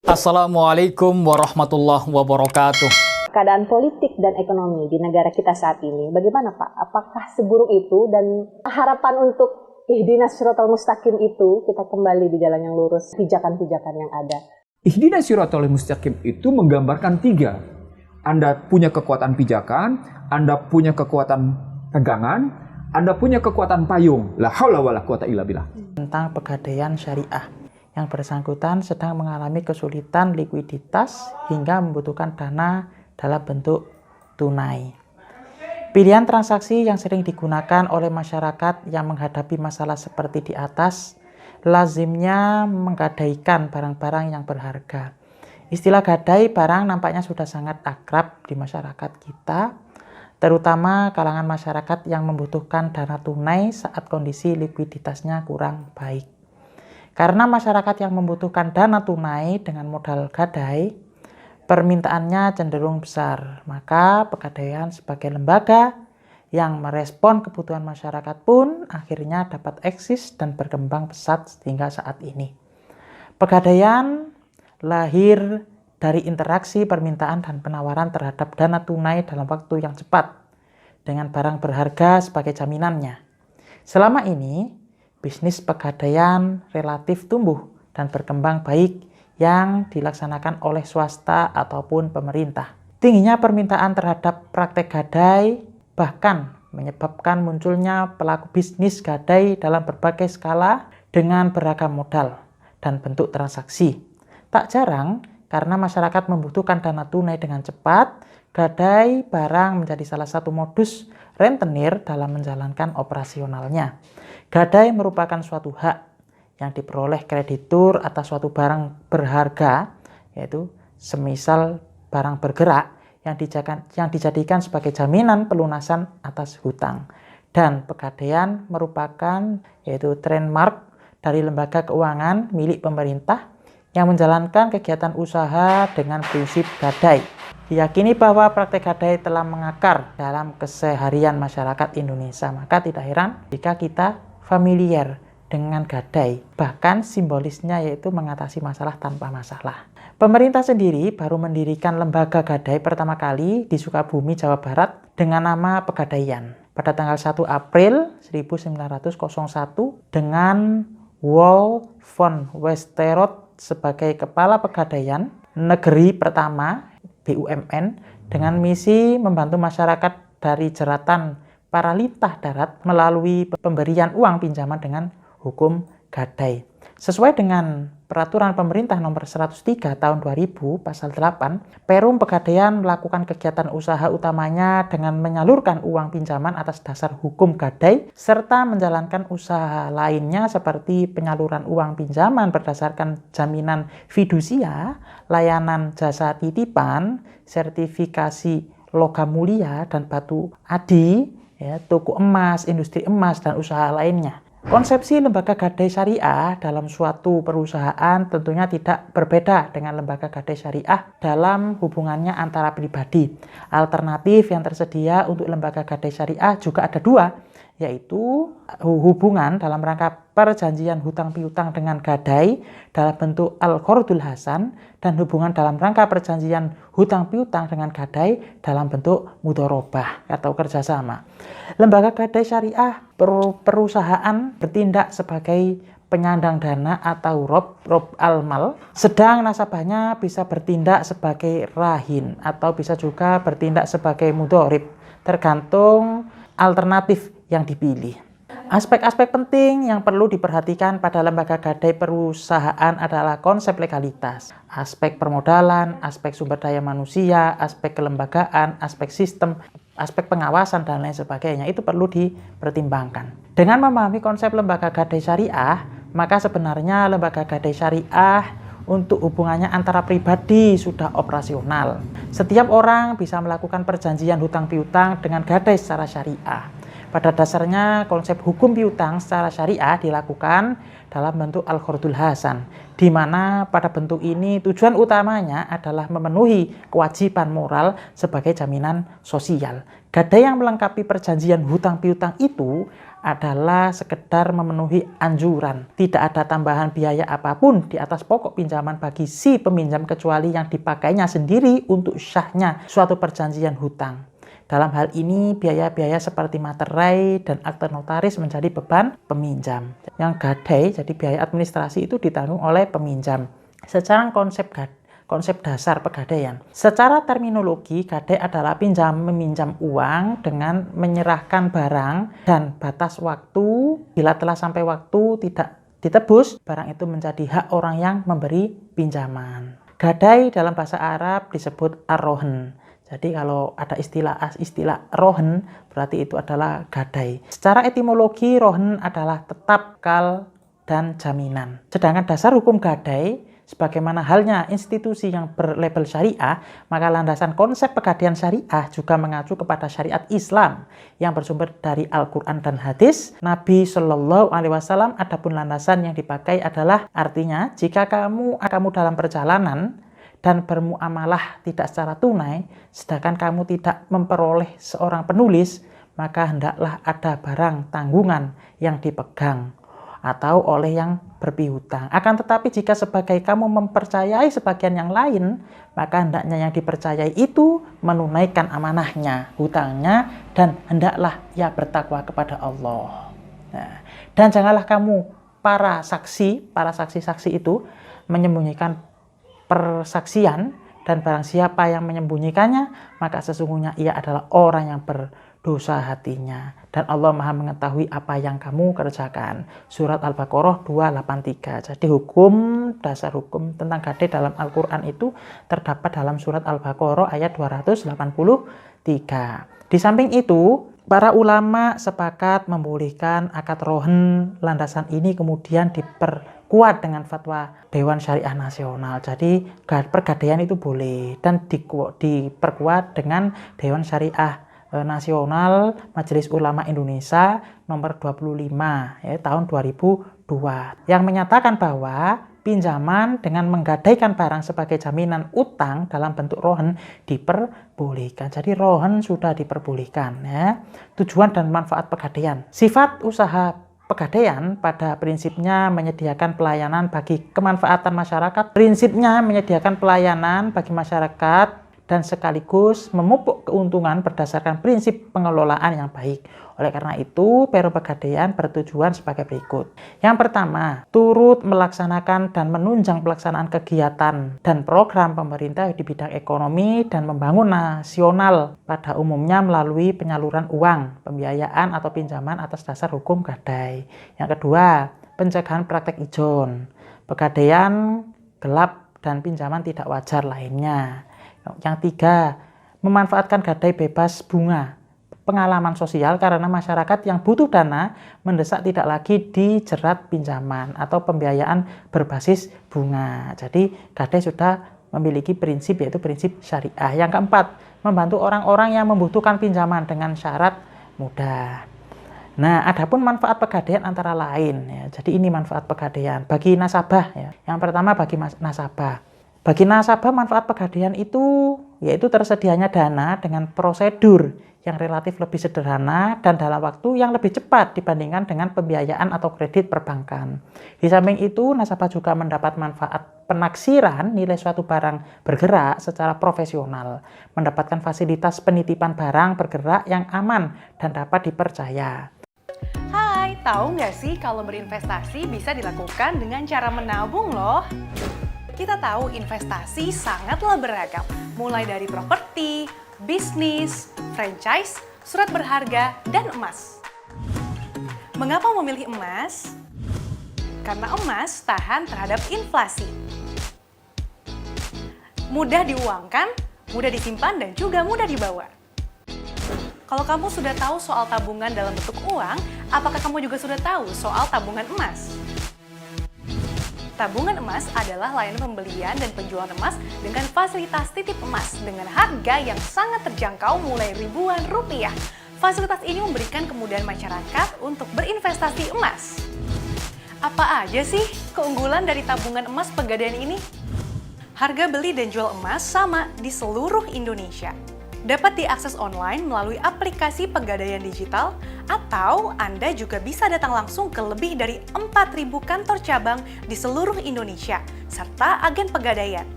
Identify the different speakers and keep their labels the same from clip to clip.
Speaker 1: Assalamualaikum warahmatullahi wabarakatuh.
Speaker 2: Keadaan politik dan ekonomi di negara kita saat ini, bagaimana Pak? Apakah seburuk itu dan harapan untuk ihdinas siratal mustaqim itu kita kembali di jalan yang lurus, pijakan-pijakan yang ada?
Speaker 3: Ihdinas siratal mustaqim itu menggambarkan tiga. Anda punya kekuatan pijakan, Anda punya kekuatan pegangan, Anda punya kekuatan payung. La haula wala quwata illa billah.
Speaker 4: Tentang pegadaian syariah. Yang bersangkutan sedang mengalami kesulitan likuiditas hingga membutuhkan dana dalam bentuk tunai. Pilihan transaksi yang sering digunakan oleh masyarakat yang menghadapi masalah seperti di atas, lazimnya menggadaikan barang-barang yang berharga. Istilah gadai barang nampaknya sudah sangat akrab di masyarakat kita, terutama kalangan masyarakat yang membutuhkan dana tunai saat kondisi likuiditasnya kurang baik. Karena masyarakat yang membutuhkan dana tunai dengan modal gadai, permintaannya cenderung besar. Maka Pegadaian sebagai lembaga yang merespon kebutuhan masyarakat pun akhirnya dapat eksis dan berkembang pesat hingga saat ini. Pegadaian lahir dari interaksi permintaan dan penawaran terhadap dana tunai dalam waktu yang cepat dengan barang berharga sebagai jaminannya. Selama ini, bisnis pegadaian relatif tumbuh dan berkembang baik yang dilaksanakan oleh swasta ataupun pemerintah. Tingginya permintaan terhadap praktek gadai bahkan menyebabkan munculnya pelaku bisnis gadai dalam berbagai skala dengan beragam modal dan bentuk transaksi. Tak jarang karena masyarakat membutuhkan dana tunai dengan cepat, gadai barang menjadi salah satu modus rentenir dalam menjalankan operasionalnya. Gadai merupakan suatu hak yang diperoleh kreditur atas suatu barang berharga, yaitu semisal barang bergerak yang dijadikan sebagai jaminan pelunasan atas hutang. Dan pegadaian merupakan yaitu trademark dari lembaga keuangan milik pemerintah yang menjalankan kegiatan usaha dengan prinsip gadai. Diyakini bahwa praktek gadai telah mengakar dalam keseharian masyarakat Indonesia, maka tidak heran jika kita familiar dengan gadai, bahkan simbolisnya yaitu mengatasi masalah tanpa masalah. Pemerintah sendiri baru mendirikan lembaga gadai pertama kali di Sukabumi, Jawa Barat dengan nama Pegadaian pada tanggal 1 April 1901 dengan Wol von Westerhout sebagai Kepala Pegadaian Negeri pertama BUMN dengan misi membantu masyarakat dari jeratan para lintah darat melalui pemberian uang pinjaman dengan hukum gadai. Sesuai dengan Peraturan Pemerintah Nomor 103 Tahun 2000 Pasal 8, Perum Pegadaian melakukan kegiatan usaha utamanya dengan menyalurkan uang pinjaman atas dasar hukum gadai serta menjalankan usaha lainnya seperti penyaluran uang pinjaman berdasarkan jaminan fidusia, layanan jasa titipan, sertifikasi logam mulia dan batu adi, toko emas, industri emas, dan usaha lainnya. Konsepsi lembaga gadai syariah dalam suatu perusahaan tentunya tidak berbeda dengan lembaga gadai syariah dalam hubungannya antara pribadi. Alternatif yang tersedia untuk lembaga gadai syariah juga ada dua, yaitu hubungan dalam rangka perjanjian hutang piutang dengan gadai dalam bentuk al-qardul hasan dan hubungan dalam rangka perjanjian hutang piutang dengan gadai dalam bentuk mudharabah atau kerjasama. Lembaga gadai syariah perusahaan bertindak sebagai penyandang dana atau rob al-mal, sedang nasabahnya bisa bertindak sebagai rahin atau bisa juga bertindak sebagai mudharib, tergantung alternatif yang dipilih. Aspek-aspek penting yang perlu diperhatikan pada lembaga gadai perusahaan adalah konsep legalitas, aspek permodalan, aspek sumber daya manusia, aspek kelembagaan, aspek sistem, aspek pengawasan, dan lain sebagainya. Itu perlu dipertimbangkan. Dengan memahami konsep lembaga gadai syariah, maka sebenarnya lembaga gadai syariah untuk hubungannya antara pribadi sudah operasional. Setiap orang bisa melakukan perjanjian hutang piutang dengan gadai secara syariah. Pada dasarnya konsep hukum piutang secara syariah dilakukan dalam bentuk al-qardul hasan, di mana pada bentuk ini tujuan utamanya adalah memenuhi kewajiban moral sebagai jaminan sosial. Gadai yang melengkapi perjanjian hutang piutang itu adalah sekedar memenuhi anjuran. Tidak ada tambahan biaya apapun di atas pokok pinjaman bagi si peminjam kecuali yang dipakainya sendiri untuk syahnya suatu perjanjian hutang. Dalam hal ini, biaya-biaya seperti materai dan akte notaris menjadi beban peminjam. Yang gadai, jadi biaya administrasi itu ditanggung oleh peminjam. Secara konsep dasar pegadaian. Secara terminologi, gadai adalah meminjam uang dengan menyerahkan barang dan batas waktu. Bila telah sampai waktu tidak ditebus, barang itu menjadi hak orang yang memberi pinjaman. Gadai dalam bahasa Arab disebut ar-rohn. Jadi kalau ada istilah rohen, berarti itu adalah gadai. Secara etimologi, rohen adalah tetap, kal, dan jaminan. Sedangkan dasar hukum gadai, sebagaimana halnya institusi yang berlabel syariah, maka landasan konsep pegadaian syariah juga mengacu kepada syariat Islam yang bersumber dari Al-Quran dan hadis Nabi Shallallahu Alaihi Wasallam. Adapun landasan yang dipakai adalah artinya jika kamu dalam perjalanan dan bermuamalah tidak secara tunai, sedangkan kamu tidak memperoleh seorang penulis, maka hendaklah ada barang tanggungan yang dipegang atau oleh yang berpiutang. Akan tetapi jika sebagai kamu mempercayai sebagian yang lain, maka hendaknya yang dipercayai itu menunaikan amanahnya, hutangnya, dan hendaklah ia bertakwa kepada Allah. Nah, dan janganlah kamu para saksi-saksi itu menyembunyikan persaksian, dan barang siapa yang menyembunyikannya, maka sesungguhnya ia adalah orang yang berdosa hatinya. Dan Allah Maha mengetahui apa yang kamu kerjakan. Surat Al-Baqarah 283. Jadi dasar hukum tentang gadai dalam Al-Quran itu terdapat dalam surat Al-Baqarah ayat 283. Di samping itu, para ulama sepakat membolehkan akad rohen. Landasan ini kemudian diperkuat dengan fatwa Dewan Syariah Nasional. Jadi pergadaian itu boleh dan diperkuat dengan Dewan Syariah Nasional Majelis Ulama Indonesia nomor 25 tahun 2002 yang menyatakan bahwa pinjaman dengan menggadaikan barang sebagai jaminan utang dalam bentuk rohen diperbolehkan. Jadi rohen sudah diperbolehkan ya. Tujuan dan manfaat pegadaian. Sifat usaha pegadaian pada prinsipnya menyediakan pelayanan bagi kemanfaatan masyarakat. Prinsipnya menyediakan pelayanan bagi masyarakat dan sekaligus memupuk keuntungan berdasarkan prinsip pengelolaan yang baik. Oleh karena itu, Perum Pegadaian bertujuan sebagai berikut. Yang pertama, turut melaksanakan dan menunjang pelaksanaan kegiatan dan program pemerintah di bidang ekonomi dan membangun nasional pada umumnya melalui penyaluran uang, pembiayaan atau pinjaman atas dasar hukum gadai. Yang kedua, pencegahan praktek ijon, pegadaian gelap dan pinjaman tidak wajar lainnya. Yang tiga, memanfaatkan gadai bebas bunga, pengalaman sosial karena masyarakat yang butuh dana mendesak tidak lagi dijerat pinjaman atau pembiayaan berbasis bunga. Jadi gadai sudah memiliki prinsip, yaitu prinsip syariah. Yang keempat, membantu orang-orang yang membutuhkan pinjaman dengan syarat mudah. Nah, adapun manfaat pegadaian antara lain ya. Jadi ini manfaat pegadaian bagi nasabah ya. Yang pertama bagi nasabah. Bagi nasabah manfaat pegadaian itu yaitu tersedianya dana dengan prosedur yang relatif lebih sederhana dan dalam waktu yang lebih cepat dibandingkan dengan pembiayaan atau kredit perbankan. Di samping itu, nasabah juga mendapat manfaat penaksiran nilai suatu barang bergerak secara profesional, mendapatkan fasilitas penitipan barang bergerak yang aman dan dapat dipercaya.
Speaker 5: Hai, tahu nggak sih kalau berinvestasi bisa dilakukan dengan cara menabung loh? Kita tahu investasi sangatlah beragam, mulai dari properti, bisnis, franchise, surat berharga, dan emas. Mengapa memilih emas? Karena emas tahan terhadap inflasi. Mudah diuangkan, mudah disimpan, dan juga mudah dibawa. Kalau kamu sudah tahu soal tabungan dalam bentuk uang, apakah kamu juga sudah tahu soal tabungan emas? Tabungan emas adalah layanan pembelian dan penjualan emas dengan fasilitas titip emas dengan harga yang sangat terjangkau mulai ribuan rupiah. Fasilitas ini memberikan kemudahan masyarakat untuk berinvestasi emas. Apa aja sih keunggulan dari tabungan emas Pegadaian ini? Harga beli dan jual emas sama di seluruh Indonesia. Dapat diakses online melalui aplikasi Pegadaian Digital, atau Anda juga bisa datang langsung ke lebih dari 4.000 kantor cabang di seluruh Indonesia, serta agen Pegadaian.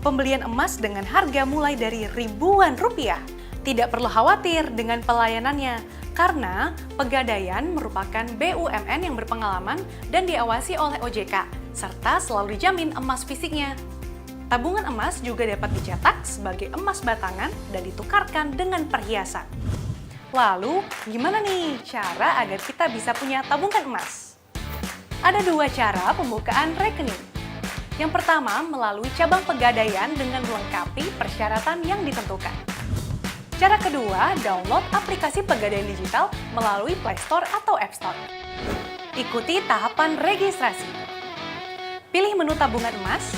Speaker 5: Pembelian emas dengan harga mulai dari ribuan rupiah. Tidak perlu khawatir dengan pelayanannya, karena Pegadaian merupakan BUMN yang berpengalaman dan diawasi oleh OJK, serta selalu dijamin emas fisiknya. Tabungan emas juga dapat dicetak sebagai emas batangan dan ditukarkan dengan perhiasan. Lalu, gimana nih cara agar kita bisa punya tabungan emas? Ada 2 cara pembukaan rekening. Yang pertama, melalui cabang Pegadaian dengan melengkapi persyaratan yang ditentukan. Cara kedua, download aplikasi Pegadaian Digital melalui Play Store atau App Store. Ikuti tahapan registrasi. Pilih menu tabungan emas,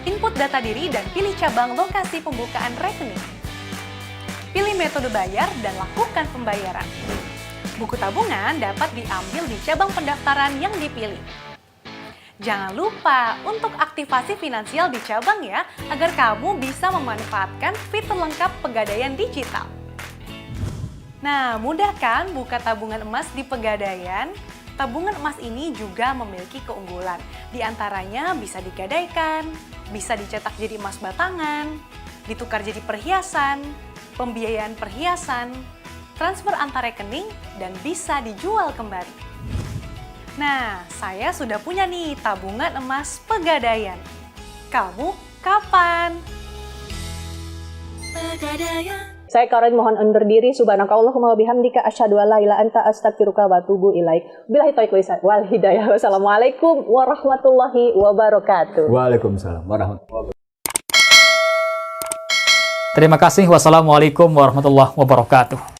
Speaker 5: input data diri dan pilih cabang lokasi pembukaan rekening. Pilih metode bayar dan lakukan pembayaran. Buku tabungan dapat diambil di cabang pendaftaran yang dipilih. Jangan lupa untuk aktivasi finansial di cabang ya, agar kamu bisa memanfaatkan fitur lengkap Pegadaian Digital. Nah, mudah kan buka tabungan emas di Pegadaian? Tabungan emas ini juga memiliki keunggulan. Di antaranya bisa digadaikan, bisa dicetak jadi emas batangan, ditukar jadi perhiasan, pembiayaan perhiasan, transfer antar rekening, dan bisa dijual kembali. Nah, saya sudah punya nih tabungan emas Pegadaian. Kamu kapan? Pegadaian.
Speaker 2: Saya Karen mohon undur diri. Subhanakallahumma wa bihamdika asyhadu an la ilaha illa anta astaghfiruka wa atubu ilaik. Billahi taufiq wal hidayah. Wassalamualaikum warahmatullahi wabarakatuh.
Speaker 3: Waalaikumsalam warahmatullahi wabarakatuh.
Speaker 1: Terima kasih. Wassalamualaikum warahmatullahi wabarakatuh.